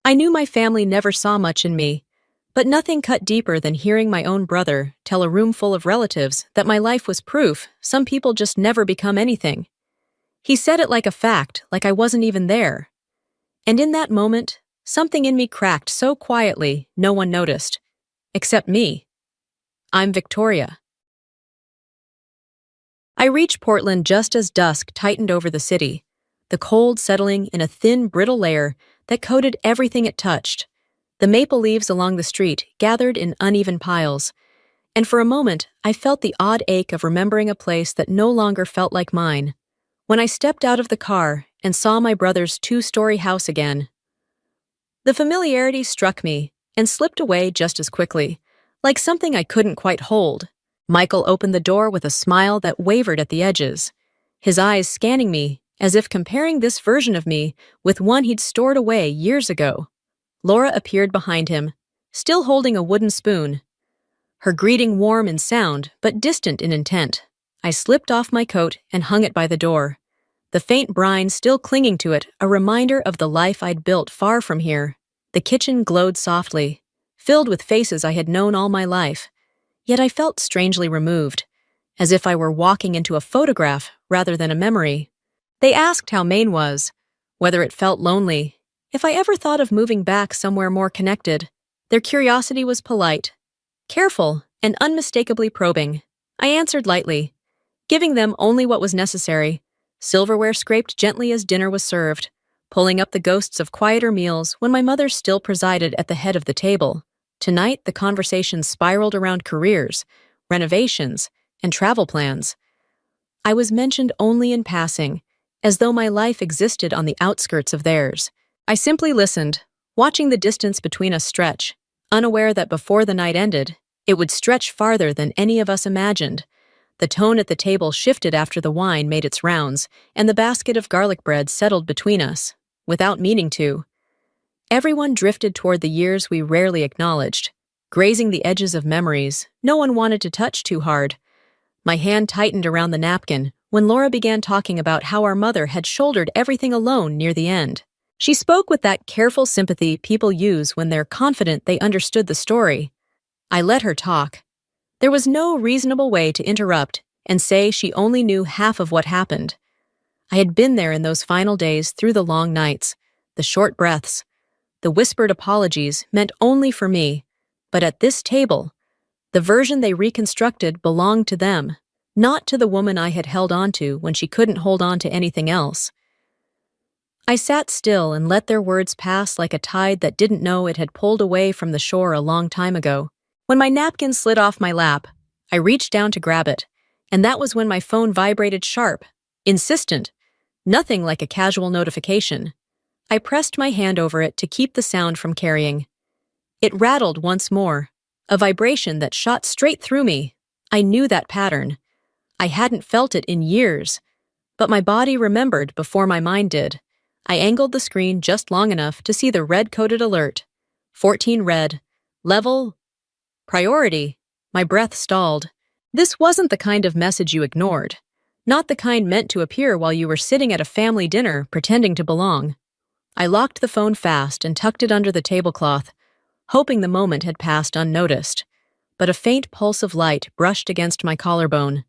I knew my family never saw much in me, but nothing cut deeper than hearing my own brother tell a room full of relatives that my life was proof some people just never become anything. He said it like a fact, like I wasn't even there. And in that moment, something in me cracked so quietly no one noticed. Except me. I'm Victoria. I reached Portland just as dusk tightened over the city, the cold settling in a thin, brittle layer that coated everything it touched. The maple leaves along the street gathered in uneven piles, and for a moment I felt the odd ache of remembering a place that no longer felt like mine. When I stepped out of the car and saw my brother's two-story house again, the familiarity struck me and slipped away just as quickly, like something I couldn't quite hold. Michael opened the door with a smile that wavered at the edges, his eyes scanning me as if comparing this version of me with one he'd stored away years ago. Laura appeared behind him, still holding a wooden spoon, her greeting warm in sound but distant in intent. I slipped off my coat and hung it by the door, the faint brine still clinging to it, a reminder of the life I'd built far from here. The kitchen glowed softly, filled with faces I had known all my life, yet I felt strangely removed, as if I were walking into a photograph rather than a memory. They asked how Maine was, whether it felt lonely, if I ever thought of moving back somewhere more connected. Their curiosity was polite, careful, and unmistakably probing. I answered lightly, giving them only what was necessary, silverware scraped gently as dinner was served, pulling up the ghosts of quieter meals when my mother still presided at the head of the table. Tonight, the conversation spiraled around careers, renovations, and travel plans. I was mentioned only in passing, as though my life existed on the outskirts of theirs. I simply listened, watching the distance between us stretch, unaware that before the night ended, it would stretch farther than any of us imagined. The tone at the table shifted after the wine made its rounds, and the basket of garlic bread settled between us, without meaning to. Everyone drifted toward the years we rarely acknowledged, grazing the edges of memories no one wanted to touch too hard. My hand tightened around the napkin when Laura began talking about how our mother had shouldered everything alone near the end. She spoke with that careful sympathy people use when they're confident they understood the story. I let her talk. There was no reasonable way to interrupt and say she only knew half of what happened. I had been there in those final days through the long nights, the short breaths, the whispered apologies meant only for me, but at this table, the version they reconstructed belonged to them, not to the woman I had held on to when she couldn't hold on to anything else. I sat still and let their words pass like a tide that didn't know it had pulled away from the shore a long time ago. When my napkin slid off my lap, I reached down to grab it, and that was when my phone vibrated sharp, insistent, nothing like a casual notification. I pressed my hand over it to keep the sound from carrying. It rattled once more, a vibration that shot straight through me. I knew that pattern. I hadn't felt it in years, but my body remembered before my mind did. I angled the screen just long enough to see the red-coded alert. 14 red. Level. Priority. My breath stalled. This wasn't the kind of message you ignored. Not the kind meant to appear while you were sitting at a family dinner pretending to belong. I locked the phone fast and tucked it under the tablecloth, hoping the moment had passed unnoticed. But a faint pulse of light brushed against my collarbone.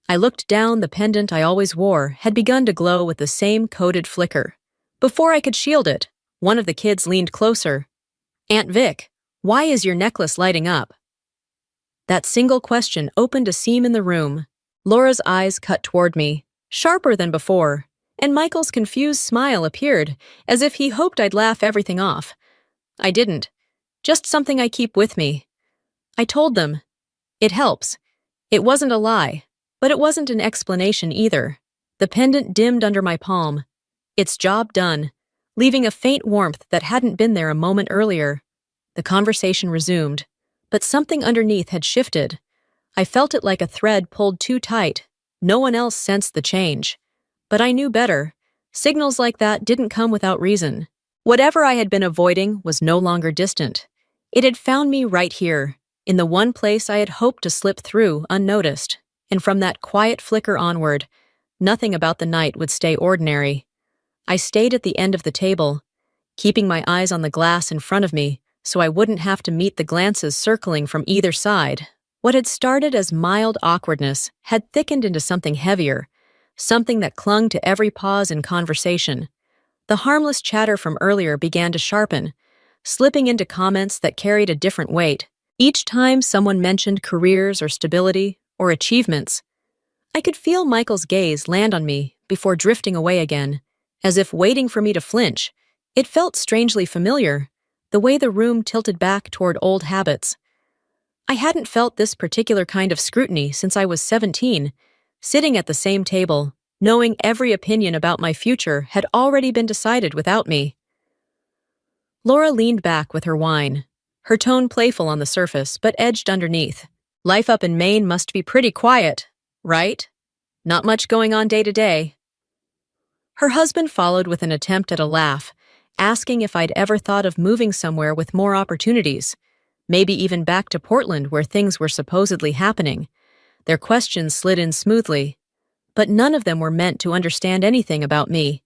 I looked down. The pendant I always wore had begun to glow with the same coded flicker. Before I could shield it, one of the kids leaned closer. "Aunt Vic, why is your necklace lighting up?" That single question opened a seam in the room. Laura's eyes cut toward me, sharper than before, and Michael's confused smile appeared, as if he hoped I'd laugh everything off. I didn't. Just something I keep with me. I told them. It helps. It wasn't a lie, but it wasn't an explanation either. The pendant dimmed under my palm, its job done, leaving a faint warmth that hadn't been there a moment earlier. The conversation resumed, but something underneath had shifted. I felt it like a thread pulled too tight. No one else sensed the change. But I knew better. Signals like that didn't come without reason. Whatever I had been avoiding was no longer distant. It had found me right here, in the one place I had hoped to slip through unnoticed. And from that quiet flicker onward, nothing about the night would stay ordinary. I stayed at the end of the table, keeping my eyes on the glass in front of me so I wouldn't have to meet the glances circling from either side. What had started as mild awkwardness had thickened into something heavier, something that clung to every pause in conversation. The harmless chatter from earlier began to sharpen, slipping into comments that carried a different weight. Each time someone mentioned careers or stability or achievements, I could feel Michael's gaze land on me before drifting away again, as if waiting for me to flinch. It felt strangely familiar, the way the room tilted back toward old habits. I hadn't felt this particular kind of scrutiny since I was 17, sitting at the same table, knowing every opinion about my future had already been decided without me. Laura leaned back with her wine, her tone playful on the surface but edged underneath. Life up in Maine must be pretty quiet, right? Not much going on day to day. Her husband followed with an attempt at a laugh, asking if I'd ever thought of moving somewhere with more opportunities, maybe even back to Portland where things were supposedly happening. Their questions slid in smoothly, but none of them were meant to understand anything about me.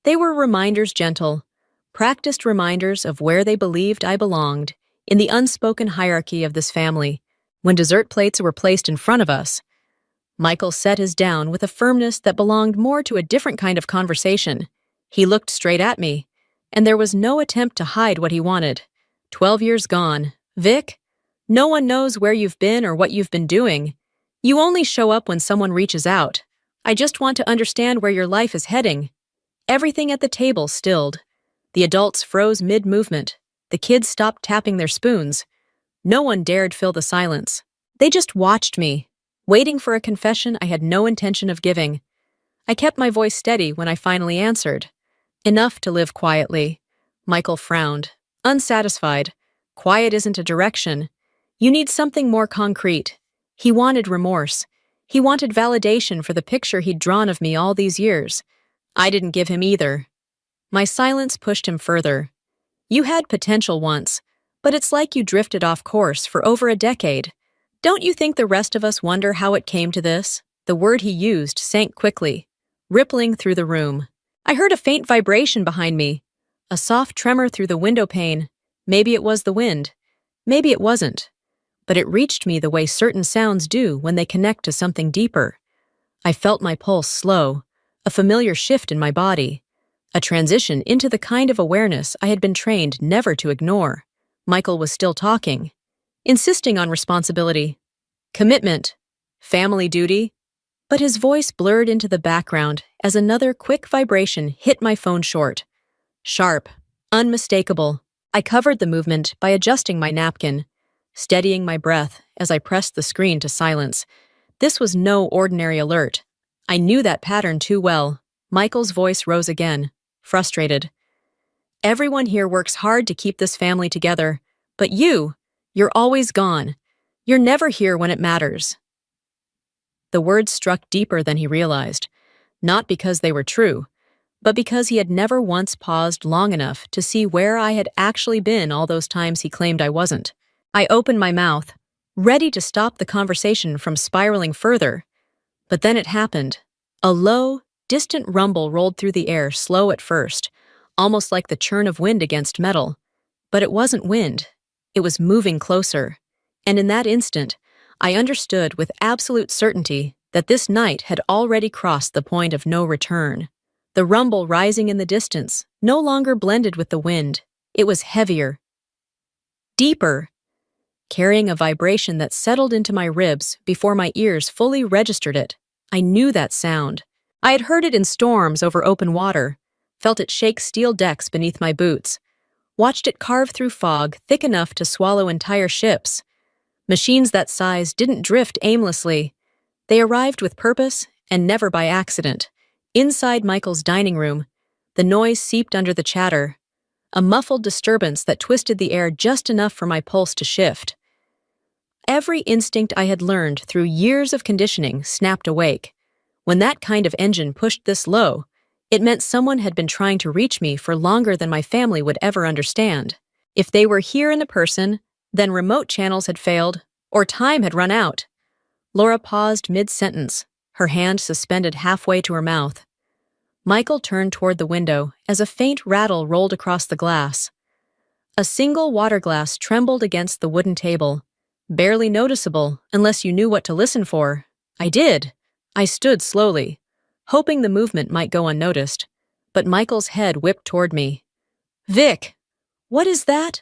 They were reminders, gentle, practiced reminders of where they believed I belonged, in the unspoken hierarchy of this family. When dessert plates were placed in front of us, Michael set his down with a firmness that belonged more to a different kind of conversation. He looked straight at me, and there was no attempt to hide what he wanted. 12 years gone. Vic, no one knows where you've been or what you've been doing. You only show up when someone reaches out. I just want to understand where your life is heading. Everything at the table stilled. The adults froze mid-movement. The kids stopped tapping their spoons. No one dared fill the silence. They just watched me, waiting for a confession I had no intention of giving. I kept my voice steady when I finally answered. Enough to live quietly. Michael frowned, unsatisfied. Quiet isn't a direction. You need something more concrete. He wanted remorse. He wanted validation for the picture he'd drawn of me all these years. I didn't give him either. My silence pushed him further. You had potential once, but it's like you drifted off course for over a decade. Don't you think the rest of us wonder how it came to this? The word he used sank quickly, rippling through the room. I heard a faint vibration behind me, a soft tremor through the window pane. Maybe it was the wind. Maybe it wasn't. But it reached me the way certain sounds do when they connect to something deeper. I felt my pulse slow, a familiar shift in my body, a transition into the kind of awareness I had been trained never to ignore. Michael was still talking, insisting on responsibility, commitment, family duty, but his voice blurred into the background as another quick vibration hit my phone short. Sharp, unmistakable. I covered the movement by adjusting my napkin, steadying my breath as I pressed the screen to silence. This was no ordinary alert. I knew that pattern too well. Michael's voice rose again, frustrated. Everyone here works hard to keep this family together, but you're always gone. You're never here when it matters. The words struck deeper than he realized, not because they were true, but because he had never once paused long enough to see where I had actually been all those times he claimed I wasn't. I opened my mouth, ready to stop the conversation from spiraling further. But then it happened. A low, distant rumble rolled through the air, slow at first, almost like the churn of wind against metal. But it wasn't wind. It was moving closer. And in that instant, I understood with absolute certainty that this night had already crossed the point of no return. The rumble rising in the distance no longer blended with the wind. It was heavier, deeper, carrying a vibration that settled into my ribs before my ears fully registered it. I knew that sound. I had heard it in storms over open water, felt it shake steel decks beneath my boots, watched it carve through fog thick enough to swallow entire ships. Machines that size didn't drift aimlessly. They arrived with purpose and never by accident. Inside Michael's dining room, the noise seeped under the chatter, a muffled disturbance that twisted the air just enough for my pulse to shift. Every instinct I had learned through years of conditioning snapped awake. When that kind of engine pushed this low, it meant someone had been trying to reach me for longer than my family would ever understand. If they were here in the person, then remote channels had failed, or time had run out. Laura paused mid-sentence, her hand suspended halfway to her mouth. Michael turned toward the window as a faint rattle rolled across the glass. A single water glass trembled against the wooden table, barely noticeable unless you knew what to listen for. I did. I stood slowly, hoping the movement might go unnoticed, but Michael's head whipped toward me. "Vic, what is that?"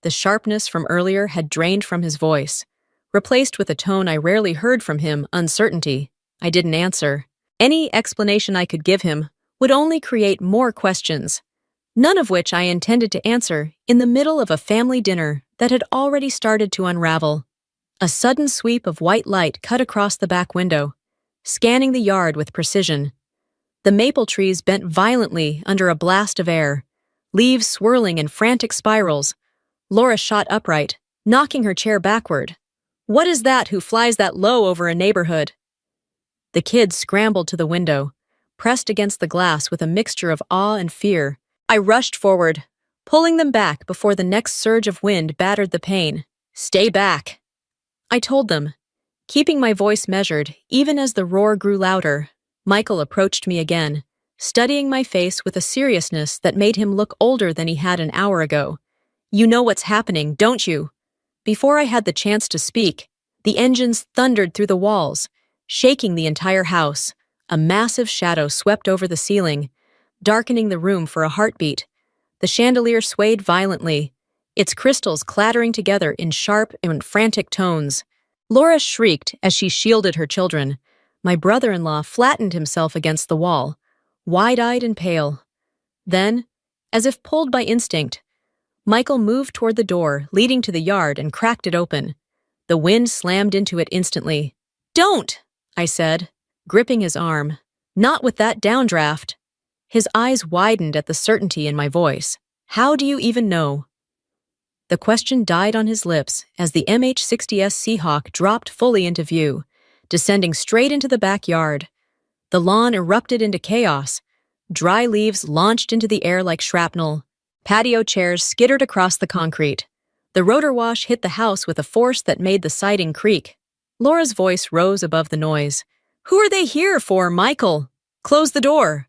The sharpness from earlier had drained from his voice, replaced with a tone I rarely heard from him, uncertainty. I didn't answer. Any explanation I could give him would only create more questions, none of which I intended to answer in the middle of a family dinner that had already started to unravel. A sudden sweep of white light cut across the back window, scanning the yard with precision. The maple trees bent violently under a blast of air, leaves swirling in frantic spirals. Laura shot upright, knocking her chair backward. "What is that who flies that low over a neighborhood?" The kids scrambled to the window, pressed against the glass with a mixture of awe and fear. I rushed forward, pulling them back before the next surge of wind battered the pane. "Stay back," I told them, keeping my voice measured even as the roar grew louder. Michael approached me again, studying my face with a seriousness that made him look older than he had an hour ago. "You know what's happening, don't you?" Before I had the chance to speak, the engines thundered through the walls, shaking the entire house. A massive shadow swept over the ceiling, darkening the room for a heartbeat. The chandelier swayed violently, its crystals clattering together in sharp and frantic tones. Laura shrieked as she shielded her children. My brother-in-law flattened himself against the wall, wide-eyed and pale. Then, as if pulled by instinct, Michael moved toward the door leading to the yard and cracked it open. The wind slammed into it instantly. "Don't!" I said, gripping his arm. "Not with that downdraft." His eyes widened at the certainty in my voice. "How do you even know?" The question died on his lips as the MH-60S Seahawk dropped fully into view, descending straight into the backyard. The lawn erupted into chaos. Dry leaves launched into the air like shrapnel. Patio chairs skittered across the concrete. The rotor wash hit the house with a force that made the siding creak. Laura's voice rose above the noise. "Who are they here for, Michael? Close the door."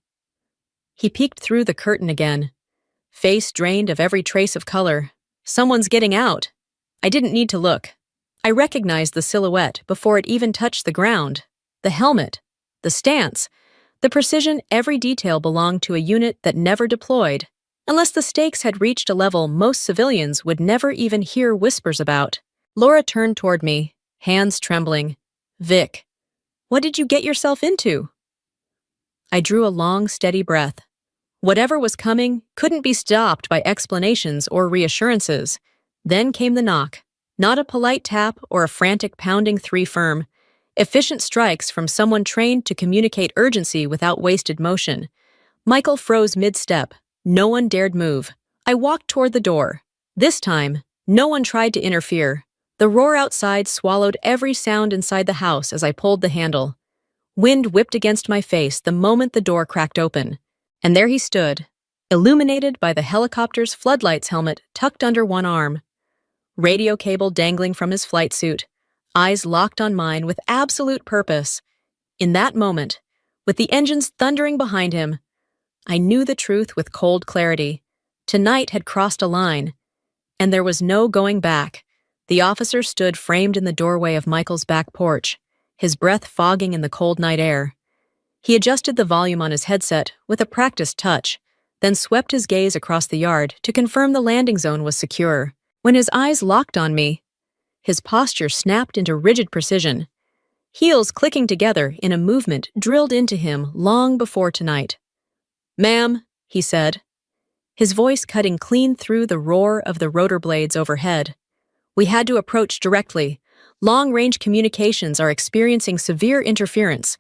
He peeked through the curtain again, face drained of every trace of color. "Someone's getting out." I didn't need to look. I recognized the silhouette before it even touched the ground. The helmet, the stance, the precision, every detail belonged to a unit that never deployed, unless the stakes had reached a level most civilians would never even hear whispers about. Laura turned toward me, hands trembling. "Vic, what did you get yourself into?" I drew a long, steady breath. Whatever was coming couldn't be stopped by explanations or reassurances. Then came the knock. Not a polite tap or a frantic pounding three firm. Efficient strikes from someone trained to communicate urgency without wasted motion. Michael froze mid-step. No one dared move. I walked toward the door. This time, no one tried to interfere. The roar outside swallowed every sound inside the house as I pulled the handle. Wind whipped against my face the moment the door cracked open. And there he stood, illuminated by the helicopter's floodlights helmet tucked under one arm. Radio cable dangling from his flight suit, eyes locked on mine with absolute purpose. In that moment, with the engines thundering behind him, I knew the truth with cold clarity. Tonight had crossed a line, and there was no going back. The officer stood framed in the doorway of Michael's back porch, his breath fogging in the cold night air. He adjusted the volume on his headset with a practiced touch, then swept his gaze across the yard to confirm the landing zone was secure. When his eyes locked on me, his posture snapped into rigid precision, heels clicking together in a movement drilled into him long before tonight. "Ma'am," he said, his voice cutting clean through the roar of the rotor blades overhead. "We had to approach directly. Long-range communications are experiencing severe interference."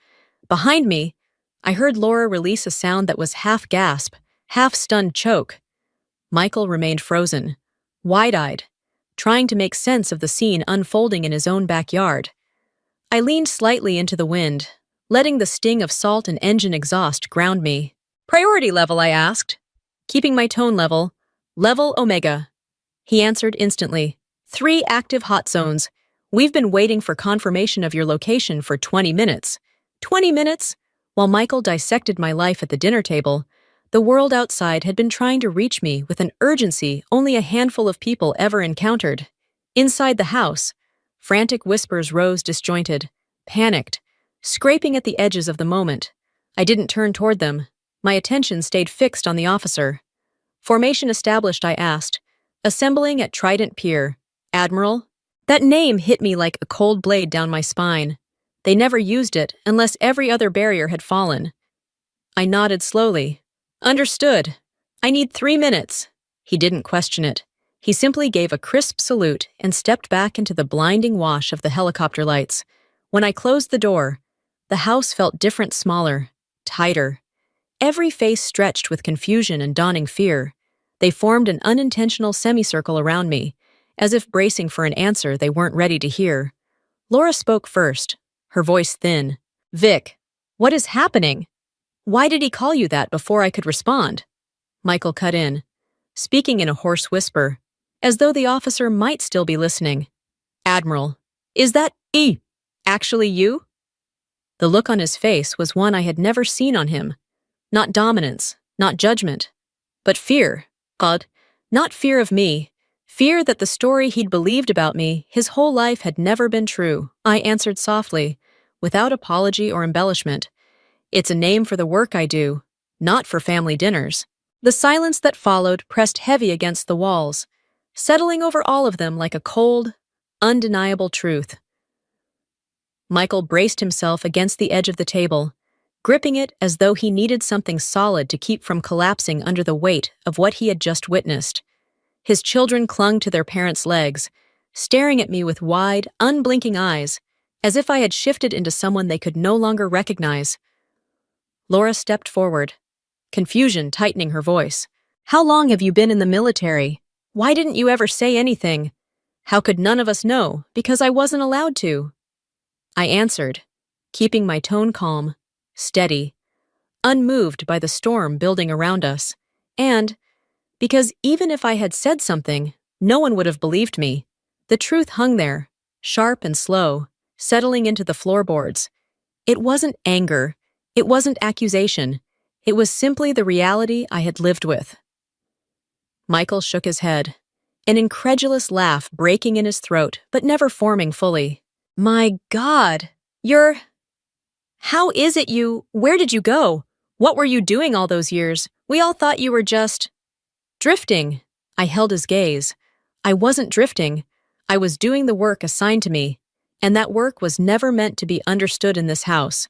Behind me, I heard Laura release a sound that was half gasp, half stunned choke. Michael remained frozen, wide-eyed, trying to make sense of the scene unfolding in his own backyard. I leaned slightly into the wind, letting the sting of salt and engine exhaust ground me. "Priority level," I asked, keeping my tone level. "Level Omega." He answered instantly. 3 active hot zones. We've been waiting for confirmation of your location for 20 minutes. 20 minutes? While Michael dissected my life at the dinner table, the world outside had been trying to reach me with an urgency only a handful of people ever encountered. Inside the house, frantic whispers rose disjointed, panicked, scraping at the edges of the moment. I didn't turn toward them. My attention stayed fixed on the officer. Formation established, I asked. Assembling at Trident Pier. Admiral? That name hit me like a cold blade down my spine. They never used it unless every other barrier had fallen. I nodded slowly. Understood. I need 3 minutes. He didn't question it. He simply gave a crisp salute and stepped back into the blinding wash of the helicopter lights. When I closed the door, the house felt different, smaller, tighter. Every face stretched with confusion and dawning fear. They formed an unintentional semicircle around me, as if bracing for an answer they weren't ready to hear. Laura spoke first, her voice thin. Vic, what is happening? Why did he call you that before I could respond? Michael cut in, speaking in a hoarse whisper, as though the officer might still be listening. Admiral, is that actually you? The look on his face was one I had never seen on him. Not dominance, not judgment, but fear. God, not fear of me. Fear that the story he'd believed about me his whole life had never been true. I answered softly, without apology or embellishment. It's a name for the work I do, not for family dinners. The silence that followed pressed heavy against the walls, settling over all of them like a cold, undeniable truth. Michael braced himself against the edge of the table, gripping it as though he needed something solid to keep from collapsing under the weight of what he had just witnessed. His children clung to their parents' legs, staring at me with wide, unblinking eyes, as if I had shifted into someone they could no longer recognize. Laura stepped forward, confusion tightening her voice. How long have you been in the military? Why didn't you ever say anything? How could none of us know? Because I wasn't allowed to. I answered, keeping my tone calm, steady, unmoved by the storm building around us, and because even if I had said something, no one would have believed me. The truth hung there, sharp and slow, settling into the floorboards. It wasn't anger. It wasn't accusation. It was simply the reality I had lived with. Michael shook his head, an incredulous laugh breaking in his throat but never forming fully. My God, how is it where did you go? What were you doing all those years? We all thought you were just drifting. I held his gaze. I wasn't drifting. I was doing the work assigned to me, and that work was never meant to be understood in this house.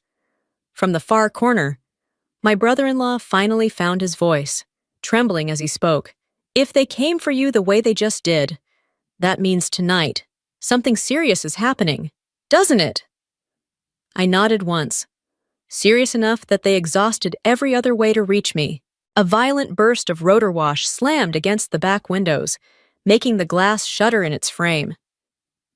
From the far corner, my brother-in-law finally found his voice, trembling as he spoke. If they came for you the way they just did, that means tonight, something serious is happening, doesn't it? I nodded once, serious enough that they exhausted every other way to reach me. A violent burst of rotor wash slammed against the back windows, making the glass shudder in its frame.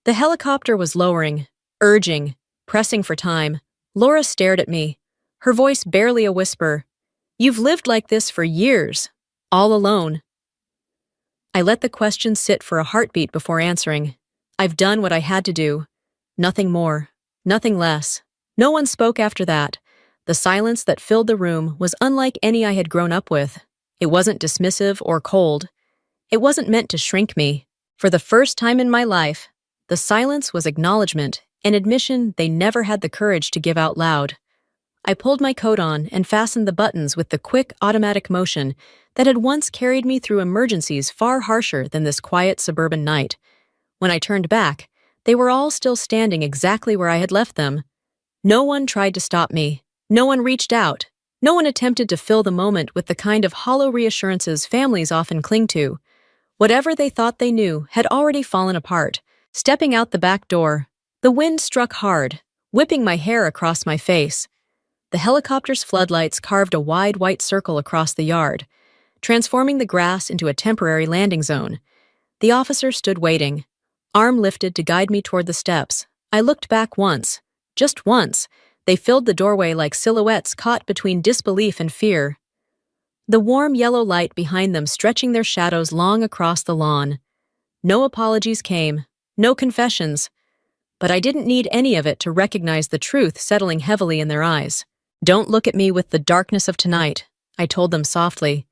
The helicopter was lowering, urging, pressing for time. Laura stared at me, her voice barely a whisper. You've lived like this for years, all alone. I let the question sit for a heartbeat before answering. I've done what I had to do. Nothing more, nothing less. No one spoke after that. The silence that filled the room was unlike any I had grown up with. It wasn't dismissive or cold. It wasn't meant to shrink me. For the first time in my life, the silence was acknowledgement, an admission they never had the courage to give out loud. I pulled my coat on and fastened the buttons with the quick, automatic motion that had once carried me through emergencies far harsher than this quiet suburban night. When I turned back, they were all still standing exactly where I had left them. No one tried to stop me. No one reached out. No one attempted to fill the moment with the kind of hollow reassurances families often cling to. Whatever they thought they knew had already fallen apart. Stepping out the back door, the wind struck hard, whipping my hair across my face. The helicopter's floodlights carved a wide white circle across the yard, transforming the grass into a temporary landing zone. The officer stood waiting, arm lifted to guide me toward the steps. I looked back once, just once. They filled the doorway like silhouettes caught between disbelief and fear. The warm yellow light behind them stretching their shadows long across the lawn. No apologies came, no confessions. But I didn't need any of it to recognize the truth settling heavily in their eyes. Don't look at me with the darkness of tonight, I told them softly,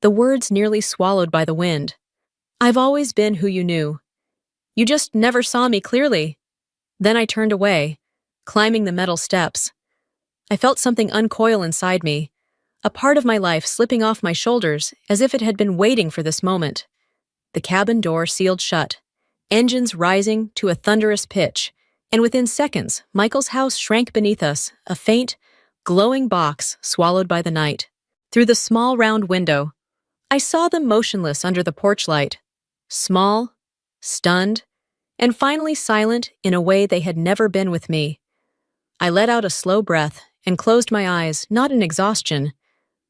the words nearly swallowed by the wind. I've always been who you knew. You just never saw me clearly. Then I turned away, climbing the metal steps. I felt something uncoil inside me, a part of my life slipping off my shoulders as if it had been waiting for this moment. The cabin door sealed shut, engines rising to a thunderous pitch, and within seconds, Michael's house shrank beneath us, a faint, glowing box swallowed by the night. Through the small round window, I saw them motionless under the porch light, small, stunned, and finally silent in a way they had never been with me. I let out a slow breath and closed my eyes, not in exhaustion,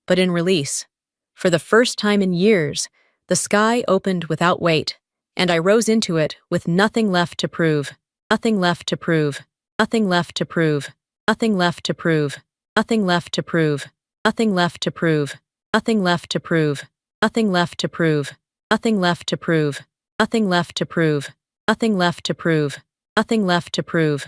but in release. For the first time in years, the sky opened without weight, and I rose into it with nothing left to prove. Nothing left to prove. Nothing left to prove. Nothing left to prove. Nothing left to prove. Nothing left to prove. Nothing left to prove. Nothing left to prove. Nothing left to prove. Nothing left to prove. Nothing left to prove. Nothing left to prove.